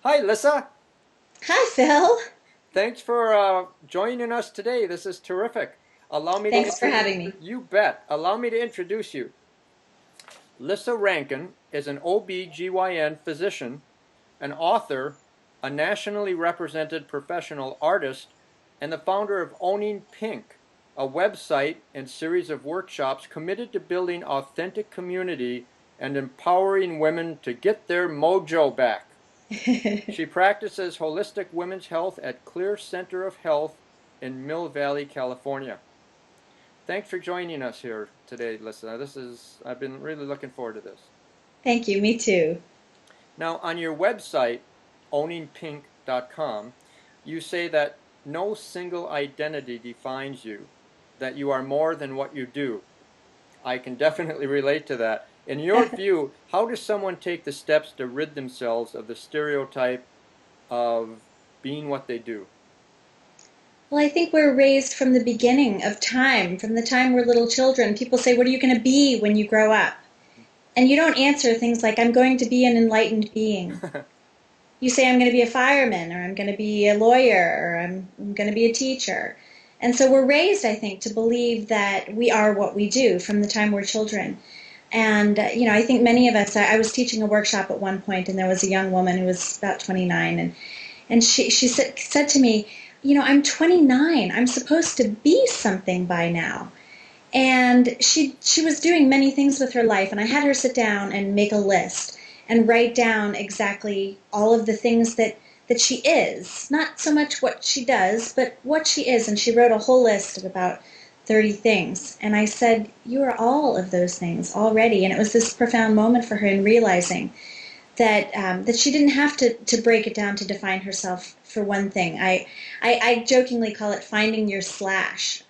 Hi, Lissa. Hi, Phil. Thanks for joining us today. This is terrific. Allow me to Thanks for introduce having me. you. Bet. Allow me to introduce you. Lissa Rankin is an OB/GYN physician, an author, a nationally represented professional artist, and the founder of Owning Pink, a website and series of workshops committed to building authentic community and empowering women to get their mojo back. She practices holistic women's health at Clear Center of Health in Mill Valley, California. Thanks for joining us here today, Lissa. I've been really looking forward to this. Thank you. Me too. Now, on your website, owningpink.com, you say that no single identity defines you, that you are more than what you do. I can definitely relate to that. In your view, how does someone take the steps to rid themselves of the stereotype of being what they do? Well, I think we're raised from the beginning of time, from the time we're little children. People say, "What are you going to be when you grow up?" And you don't answer things like, "I'm going to be an enlightened being." You say, "I'm going to be a fireman," or "I'm going to be a lawyer," or "I'm going to be a teacher." And so we're raised, I think, to believe that we are what we do from the time we're children. And, I think many of us, I was teaching a workshop at one point, and there was a young woman who was about 29, and she said to me, "I'm 29. I'm supposed to be something by now." And she was doing many things with her life, and I had her sit down and make a list and write down exactly all of the things that she is. Not so much what she does, but what she is. And she wrote a whole list of about 30 things. And I said, "You are all of those things already." And it was this profound moment for her in realizing that she didn't have to break it down to define herself for one thing. I jokingly call it finding your slash,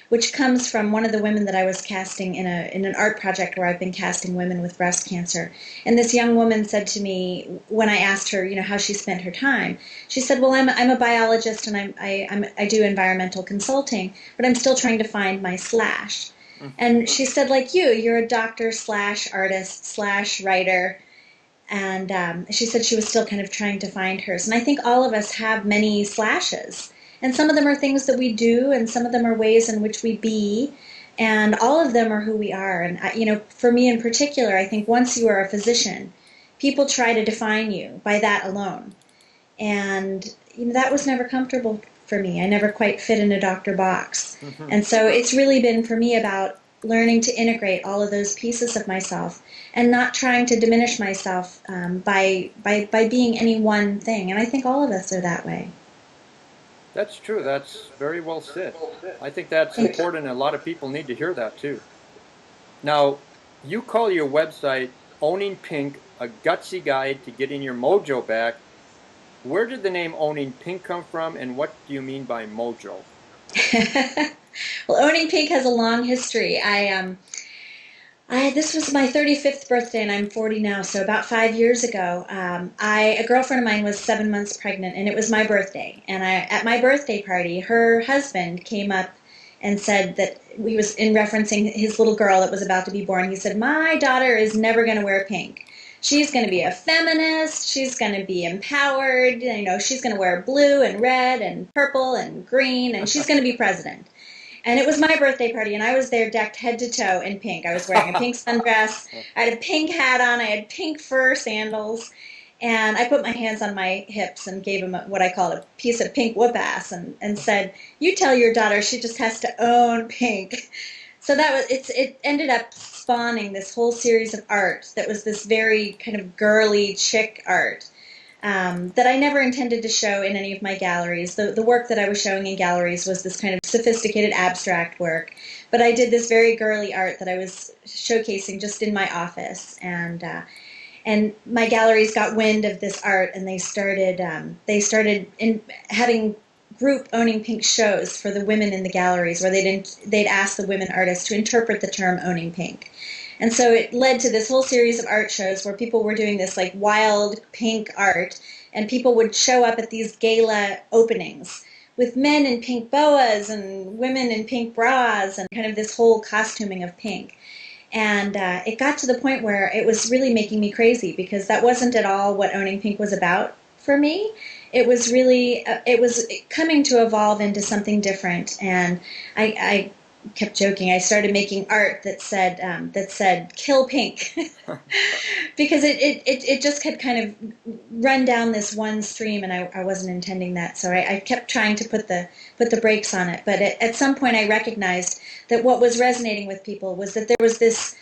which comes from one of the women that I was casting in an art project where I've been casting women with breast cancer. And this young woman said to me when I asked her, how she spent her time, she said, "Well, I'm a biologist and I do environmental consulting, but I'm still trying to find my slash." And she said, "Like you're a doctor slash artist slash writer." And she said she was still kind of trying to find hers. And I think all of us have many slashes. And some of them are things that we do, and some of them are ways in which we be, and all of them are who we are. And, for me in particular, I think once you are a physician, people try to define you by that alone. And, that was never comfortable for me. I never quite fit in a doctor box. And so it's really been for me about learning to integrate all of those pieces of myself and not trying to diminish myself by being any one thing. And I think all of us are that way. That's true. That's very well said. I think that's important, and a lot of people need to hear that too. Now, you call your website Owning Pink, a gutsy guide to getting your mojo back. Where did the name Owning Pink come from, and what do you mean by mojo? Well, Owning Pink has a long history. This was my 35th birthday, and I'm 40 now. So about 5 years ago, a girlfriend of mine was 7 months pregnant, and it was my birthday. And at my birthday party, her husband came up and said that he was in referencing his little girl that was about to be born. He said, "My daughter is never going to wear pink. She's going to be a feminist. She's going to be empowered. She's going to wear blue and red and purple and green, and she's going to be president." And it was my birthday party, and I was there decked head to toe in pink. I was wearing a pink sundress. I had a pink hat on. I had pink fur sandals. And I put my hands on my hips and gave him what I call a piece of pink whoop-ass and said, "You tell your daughter she just has to own pink." So it ended up spawning this whole series of art that was this very kind of girly chick art. That I never intended to show in any of my galleries. The work that I was showing in galleries was this kind of sophisticated abstract work, but I did this very girly art that I was showcasing just in my office, and my galleries got wind of this art, and they started having group Owning Pink shows for the women in the galleries, where they'd ask the women artists to interpret the term Owning Pink. And so it led to this whole series of art shows where people were doing this like wild pink art, and people would show up at these gala openings with men in pink boas and women in pink bras and kind of this whole costuming of pink. And it got to the point where it was really making me crazy, because that wasn't at all what Owning Pink was about for me. It was really, it was coming to evolve into something different. And I kept joking. I started making art that said "Kill Pink," because it just had kind of run down this one stream, and I wasn't intending that. So I kept trying to put the brakes on it. But at some point, I recognized that what was resonating with people was that there was this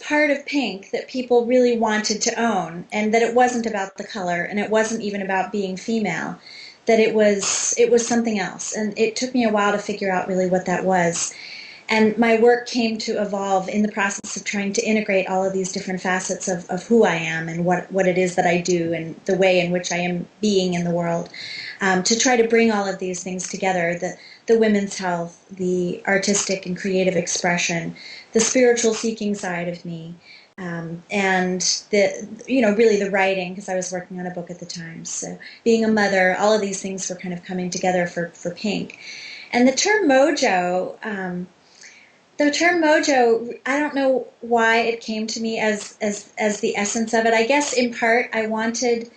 part of pink that people really wanted to own, and that it wasn't about the color, and it wasn't even about being female, that it was something else. And it took me a while to figure out really what that was. And my work came to evolve in the process of trying to integrate all of these different facets of who I am and what it is that I do and the way in which I am being in the world, to try to bring all of these things together, the women's health, the artistic and creative expression, the spiritual seeking side of me, and really the writing, because I was working on a book at the time. So being a mother, all of these things were kind of coming together for Pink. And the term mojo, I don't know why it came to me as the essence of it. I guess in part I wanted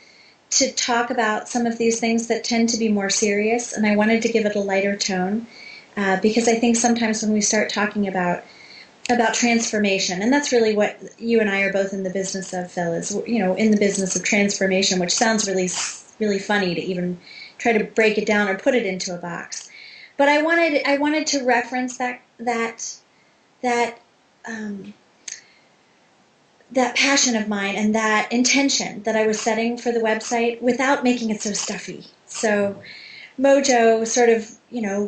to talk about some of these things that tend to be more serious, and I wanted to give it a lighter tone, because I think sometimes when we start talking about transformation, and that's really what you and I are both in the business of, Phil, is, in the business of transformation, which sounds really, really funny to even try to break it down or put it into a box. But I wanted to reference that passion of mine and that intention that I was setting for the website without making it so stuffy. So mojo, sort of,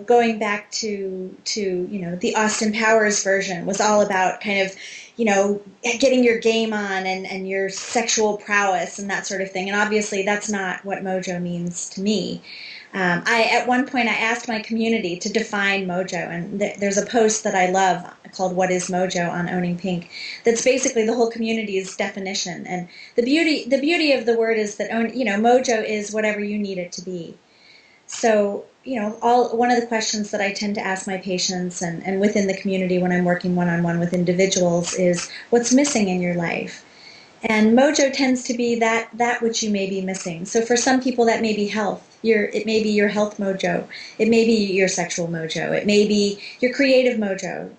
going back to the Austin Powers version, was all about kind of, getting your game on and your sexual prowess and that sort of thing. And obviously that's not what mojo means to me. At one point I asked my community to define mojo, and there's a post that I love called "What is Mojo?" on Owning Pink. That's basically the whole community's definition. And the beauty of the word is that mojo is whatever you need it to be. So one of the questions that I tend to ask my patients and within the community when I'm working one-on-one with individuals is, what's missing in your life? And mojo tends to be that which you may be missing. So for some people that may be health. It may be your health mojo. It may be your sexual mojo. It may be your creative mojo.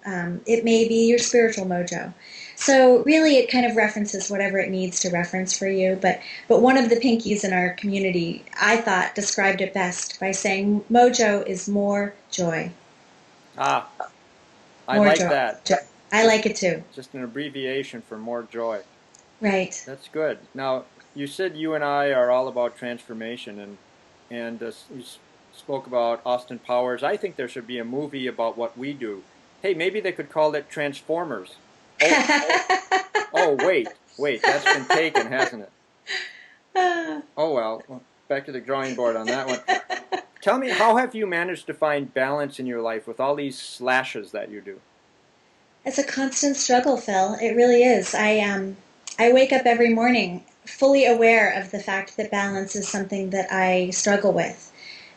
It may be your spiritual mojo. So really it kind of references whatever it needs to reference for you. But one of the pinkies in our community, I thought, described it best by saying mojo is more joy. I more like joy. that. Joy. I like it too. Just an abbreviation for more joy. Right. That's good. Now, you said you and I are all about transformation, and you spoke about Austin Powers. I think there should be a movie about what we do. Hey, maybe they could call it Transformers. Oh, wait, that's been taken, hasn't it? Oh, well, back to the drawing board on that one. Tell me, how have you managed to find balance in your life with all these slashes that you do? It's a constant struggle, Phil. It really is. I wake up every morning fully aware of the fact that balance is something that I struggle with.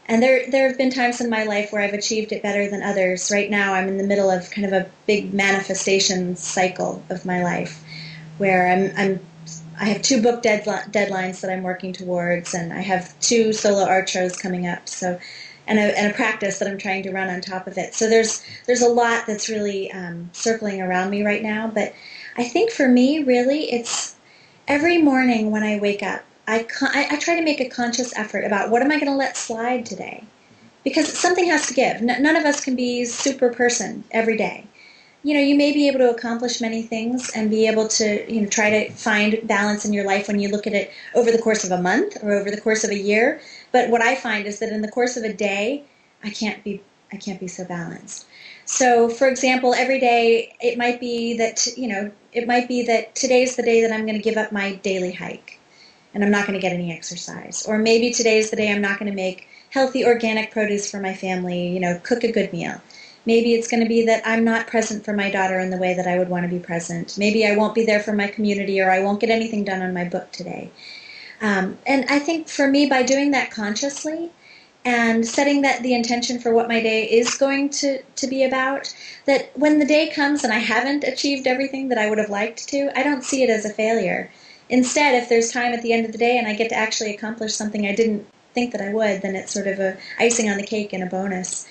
And there have been times in my life where I've achieved it better than others. Right now I'm in the middle of kind of a big manifestation cycle of my life, where I have 2 book deadlines that I'm working towards, and I have 2 solo art shows coming up. So, and a practice that I'm trying to run on top of it. So there's a lot that's really circling around me right now. But I think for me, really, it's every morning when I wake up, I try to make a conscious effort about what am I going to let slide today, because something has to give. None of us can be super person every day. You may be able to accomplish many things and be able to try to find balance in your life when you look at it over the course of a month or over the course of a year. But what I find is that in the course of a day, I can't be so balanced. So, for example, every day it might be that today's the day that I'm going to give up my daily hike, and I'm not going to get any exercise. Or maybe today's the day I'm not going to make healthy organic produce for my family, cook a good meal. Maybe it's going to be that I'm not present for my daughter in the way that I would want to be present. Maybe I won't be there for my community, or I won't get anything done on my book today. And I think for me, by doing that consciously and setting the intention for what my day is going to be about, that when the day comes and I haven't achieved everything that I would have liked to, I don't see it as a failure. Instead, if there's time at the end of the day and I get to actually accomplish something I didn't think that I would, then it's sort of a icing on the cake and a bonus.